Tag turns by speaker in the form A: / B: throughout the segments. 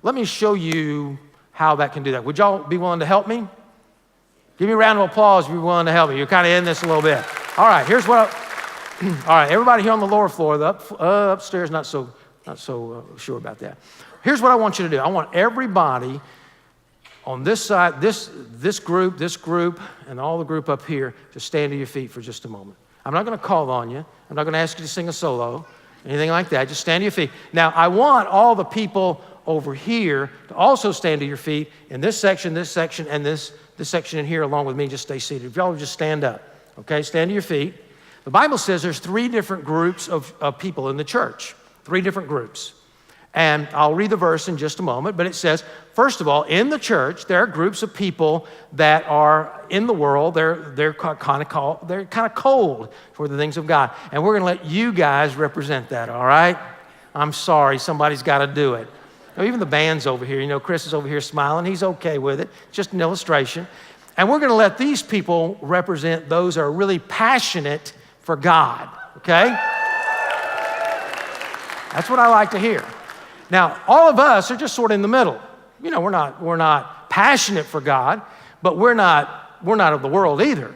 A: Let me show you how that can do that. Would y'all be willing to help me? Give me a round of applause if you're willing to help me. You're kind of in this a little bit. All right, here's what all right, everybody here on the lower floor, upstairs, not so sure about that. Here's what I want you to do. I want everybody on this side, this group, and all the group up here to stand to your feet for just a moment. I'm not going to call on you. I'm not going to ask you to sing a solo, anything like that. Just stand to your feet. Now, I want all the people over here to also stand to your feet in this section, and this section in here along with me. Just stay seated. If y'all would just stand up, okay? Stand to your feet. The Bible says there's 3 different groups of people in the church, 3 different groups. And I'll read the verse in just a moment, but it says, first of all, in the church, there are groups of people that are in the world. They're kind of cold for the things of God. And we're going to let you guys represent that, all right? I'm sorry, somebody's got to do it. Now, even the band's over here. Chris is over here smiling. He's okay with it. Just an illustration. And we're going to let these people represent those that are really passionate for God, okay? That's what I like to hear. Now, all of us are just sort of in the middle. We're not passionate for God, but we're not of the world either.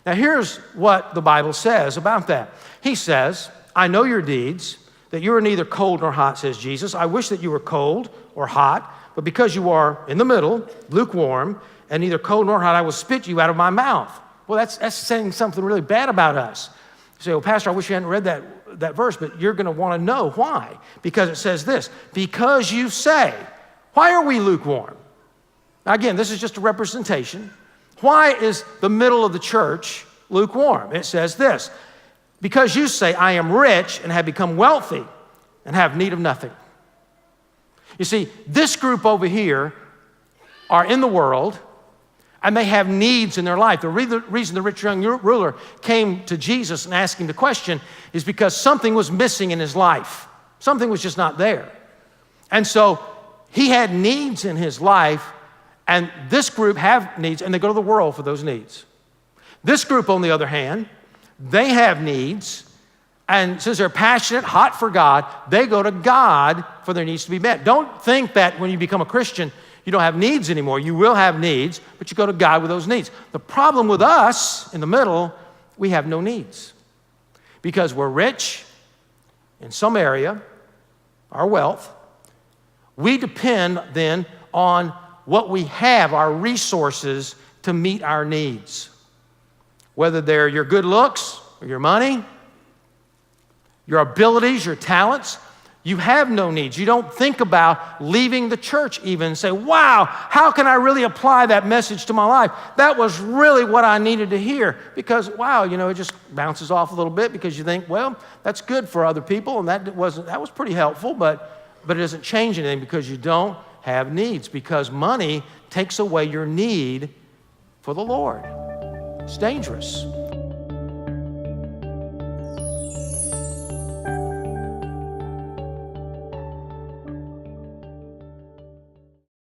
A: Now, here's what the Bible says about that. He says, I know your deeds, that you are neither cold nor hot, says Jesus. I wish that you were cold or hot, but because you are in the middle, lukewarm, and neither cold nor hot, I will spit you out of my mouth. Well, that's saying something really bad about us. You say, well, Pastor, I wish you hadn't read that verse, but you're going to want to know why. Because it says this, because you say, why are we lukewarm? Now, again, this is just a representation. Why is the middle of the church lukewarm? It says this, because you say, I am rich and have become wealthy and have need of nothing. You see, this group over here are in the world, and they have needs in their life. The reason the rich young ruler came to Jesus and asked him the question is because something was missing in his life. Something was just not there. And so he had needs in his life, and this group have needs, and they go to the world for those needs. This group, on the other hand, they have needs, and since they're passionate, hot for God, they go to God for their needs to be met. Don't think that when you become a Christian, you don't have needs anymore. You will have needs, but you go to God with those needs. The problem with us in the middle, we have no needs because we're rich in some area, our wealth. We depend then on what we have, our resources to meet our needs, whether they're your good looks or your money, your abilities, your talents. You have no needs. You don't think about leaving the church even and say, wow, how can I really apply that message to my life? That was really what I needed to hear. Because, wow, it just bounces off a little bit because you think, well, that's good for other people, and that was pretty helpful, but it doesn't change anything because you don't have needs, because money takes away your need for the Lord. It's dangerous.